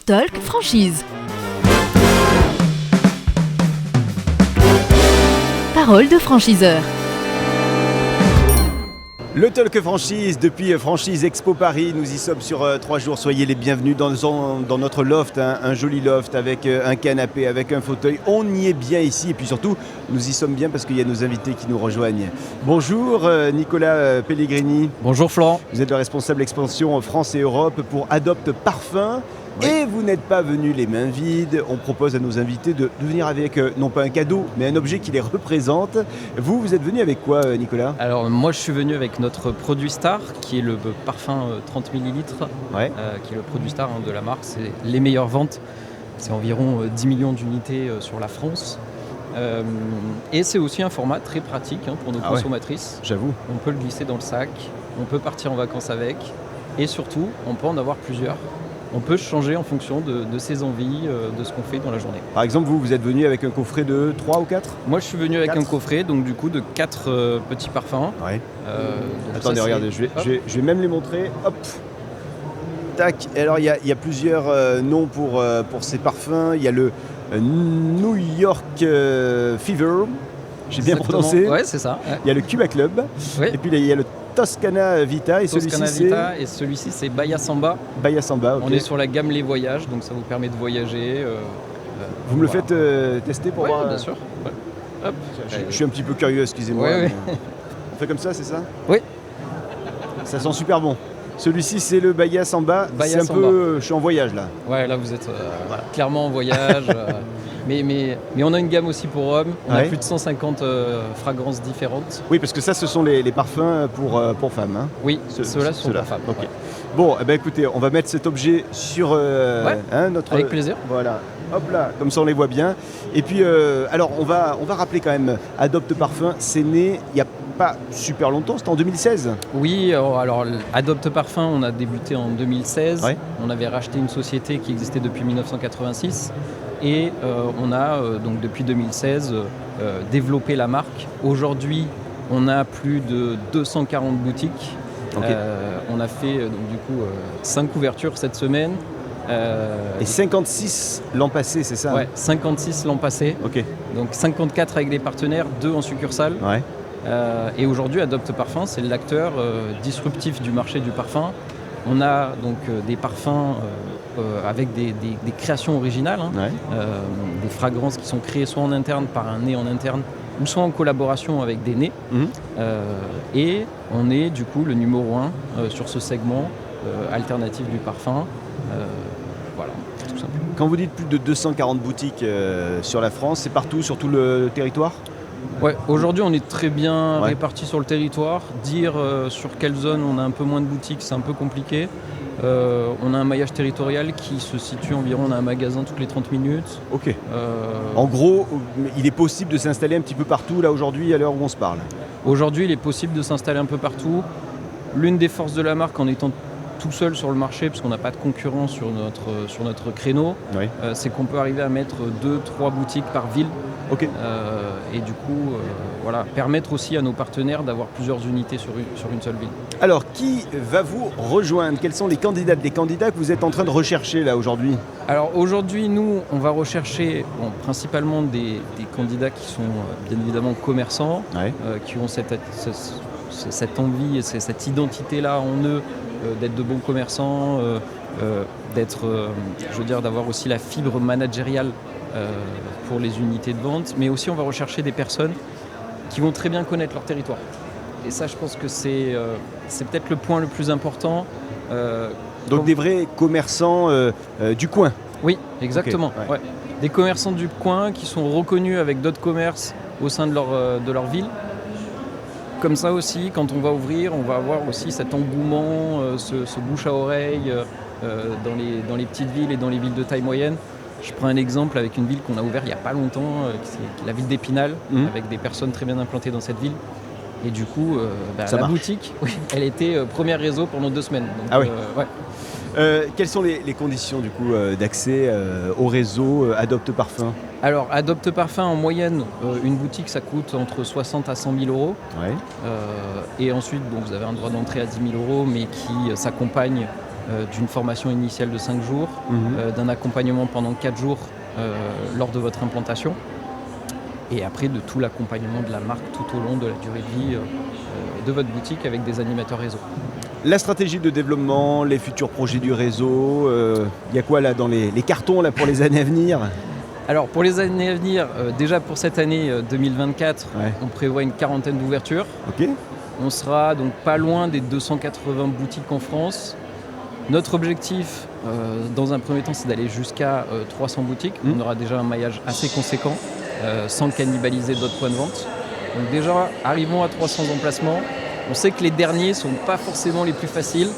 Talk Franchise. Parole de franchiseur. Le Talk Franchise depuis Franchise Expo Paris, nous y sommes sur 3 jours, soyez les bienvenus dans notre loft, un joli loft avec un canapé, avec un fauteuil, on y est bien ici et puis surtout nous y sommes bien parce qu'il y a nos invités qui nous rejoignent. Bonjour Nicolas Pellegrini. Bonjour Florent. Vous êtes le responsable expansion France et Europe pour Adopte Parfum. Oui. Et vous n'êtes pas venus les mains vides, on propose à nos invités de venir avec, non pas un cadeau, mais un objet qui les représente. Vous êtes venu avec quoi Nicolas ? Alors moi je suis venu avec notre produit star, qui est le parfum 30 ml, ouais. Qui est le produit star de la marque, c'est les meilleures ventes, c'est environ 10 millions d'unités sur la France. Et c'est aussi un format très pratique pour nos consommatrices. Ouais, j'avoue. On peut le glisser dans le sac, on peut partir en vacances avec, et surtout on peut en avoir plusieurs. On peut changer en fonction de ses envies, de ce qu'on fait dans la journée. Par exemple, vous êtes venu avec un coffret de 3 ou 4 ? Moi, je suis venu avec un coffret, donc du coup, de 4 petits parfums. Ouais. Attendez, ça, regardez, je vais même les montrer. Hop. Tac. Et alors, il y a plusieurs noms pour ces parfums. Il y a le New York Fever. J'ai bien prononcé. Ouais, c'est ça. Ouais. Il y a le Cuba Club. Ouais. Et puis, il y a le Toscana Vita. Et celui-ci, c'est Bahia Samba. Bahia Samba, ok. On est sur la gamme Les Voyages, donc ça vous permet de voyager. Vous me le faites tester pour voir bien sûr. Ouais. Hop. Je suis un petit peu curieux, excusez-moi. Ouais. On fait comme ça, c'est ça ? Oui. Ça sent super bon. Celui-ci, c'est le Bahia Samba. C'est un peu... je suis en voyage, là. Ouais, là, vous êtes clairement en voyage. Mais on a une gamme aussi pour hommes. On a plus de 150 fragrances différentes. Oui, parce que ça, ce sont les parfums pour femmes. Hein. Oui, ceux-là sont pour femmes. Okay. Ouais. Bon, écoutez, on va mettre cet objet sur notre... Avec plaisir. Voilà. Hop là, comme ça on les voit bien. Et puis, alors on va rappeler quand même, Adopte Parfum, c'est né il n'y a pas super longtemps, c'était en 2016. Oui, alors Adopte Parfum, on a débuté en 2016. Ouais. On avait racheté une société qui existait depuis 1986. Et on a donc depuis 2016 développé la marque. Aujourd'hui, on a plus de 240 boutiques. Okay. On a fait donc, du coup 5 couvertures cette semaine. Et 56 l'an passé, c'est ça ? Ouais, 56 l'an passé. Okay. Donc 54 avec les partenaires, 2 en succursale. Ouais. Et aujourd'hui, Adopte Parfum, c'est l'acteur disruptif du marché du parfum. On a donc des parfums avec des créations originales, des fragrances qui sont créées soit en interne par un nez en interne, ou soit en collaboration avec des nez. Et on est du coup le numéro 1 sur ce segment alternatif du parfum. Voilà, tout simplement. Quand vous dites plus de 240 boutiques sur la France, c'est partout, sur tout le territoire ? Ouais, aujourd'hui on est très bien répartis sur le territoire. Dire sur quelle zone on a un peu moins de boutiques, c'est un peu compliqué. On a un maillage territorial qui se situe environ, on a un magasin toutes les 30 minutes. Ok. En gros, il est possible de s'installer un petit peu partout là aujourd'hui à l'heure où on se parle. Aujourd'hui, il est possible de s'installer un peu partout. L'une des forces de la marque en étant tout seul sur le marché, parce qu'on n'a pas de concurrent sur notre créneau, c'est qu'on peut arriver à mettre 2-3 boutiques par ville. Okay. Et du coup, permettre aussi à nos partenaires d'avoir plusieurs unités sur une seule ville. Alors, qui va vous rejoindre ? Quels sont les candidats que vous êtes en train de rechercher là aujourd'hui ? Alors aujourd'hui, nous, on va rechercher principalement des candidats qui sont bien évidemment commerçants, qui ont cette envie et cette identité-là en eux d'être de bons commerçants, d'avoir aussi la fibre managériale pour les unités de vente, mais aussi on va rechercher des personnes qui vont très bien connaître leur territoire. Et ça, je pense que c'est peut-être le point le plus important. Donc des vrais commerçants du coin ? Oui, exactement. Okay, ouais. Des commerçants du coin qui sont reconnus avec d'autres commerces au sein de leur ville. Comme ça aussi, quand on va ouvrir, on va avoir aussi cet engouement, ce bouche à oreille dans les petites villes et dans les villes de taille moyenne. Je prends un exemple avec une ville qu'on a ouverte il n'y a pas longtemps, c'est la ville d'Épinal, avec des personnes très bien implantées dans cette ville. Et du coup, la boutique, elle était premier réseau pendant 2 semaines. Donc, quelles sont les conditions du coup d'accès au réseau Adopte Parfum ? Alors, Adopte Parfum, en moyenne, une boutique, ça coûte entre 60 à 100 000 euros. Et ensuite, vous avez un droit d'entrée à 10 000 euros, mais qui s'accompagne d'une formation initiale de 5 jours, d'un accompagnement pendant 4 jours lors de votre implantation, et après de tout l'accompagnement de la marque tout au long de la durée de vie de votre boutique avec des animateurs réseau. La stratégie de développement, les futurs projets du réseau, il y a quoi là dans les cartons là, pour les années à venir? Alors pour les années à venir, déjà pour cette année 2024, on prévoit une quarantaine d'ouvertures. Ok. On sera donc pas loin des 280 boutiques en France. Notre objectif, dans un premier temps, c'est d'aller jusqu'à 300 boutiques. On aura déjà un maillage assez conséquent, sans cannibaliser d'autres points de vente. Donc déjà, arrivons à 300 emplacements. On sait que les derniers ne sont pas forcément les plus faciles.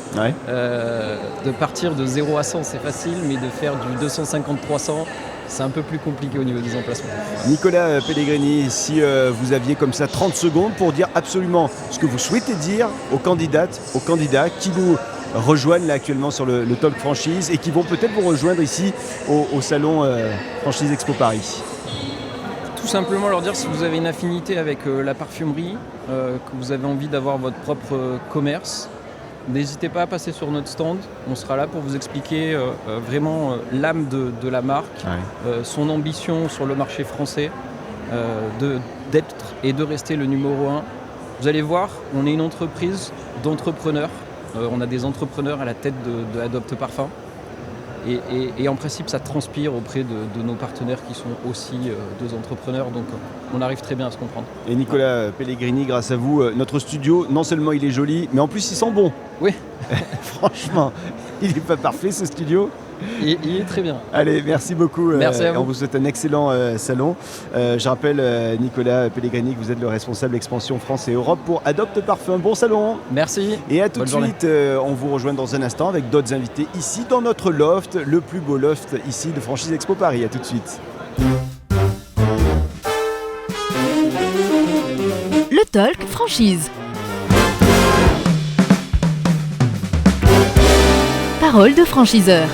De partir de 0 à 100, c'est facile, mais de faire du 250-300, c'est un peu plus compliqué au niveau des emplacements. Nicolas Pellegrini, si vous aviez comme ça 30 secondes pour dire absolument ce que vous souhaitez dire aux candidates, aux candidats qui nous rejoignent là actuellement sur le Talk Franchise et qui vont peut-être vous rejoindre ici au salon Franchise Expo Paris. Tout simplement leur dire si vous avez une affinité avec la parfumerie, que vous avez envie d'avoir votre propre commerce, n'hésitez pas à passer sur notre stand. On sera là pour vous expliquer vraiment l'âme de la marque, son ambition sur le marché français, d'être et de rester le numéro 1. Vous allez voir, on est une entreprise d'entrepreneurs. On a des entrepreneurs à la tête de Adopt Parfum. Et en principe, ça transpire auprès de nos partenaires qui sont aussi deux entrepreneurs. Donc, on arrive très bien à se comprendre. Et Nicolas Pellegrini, grâce à vous, notre studio, non seulement il est joli, mais en plus il sent bon. Oui. Franchement, il n'est pas parfait ce studio. Il est très bien. Allez, merci beaucoup. Merci à vous. On vous souhaite un excellent salon. Je rappelle, Nicolas Pellegrini, que vous êtes le responsable expansion France et Europe pour Adopt Parfum. Bon salon. Merci. Et à tout Bonne de journée. suite. On vous rejoint dans un instant avec d'autres invités ici dans notre loft, le plus beau loft ici de Franchise Expo Paris. À tout de suite. Le Talk Franchise. Parole de franchiseur.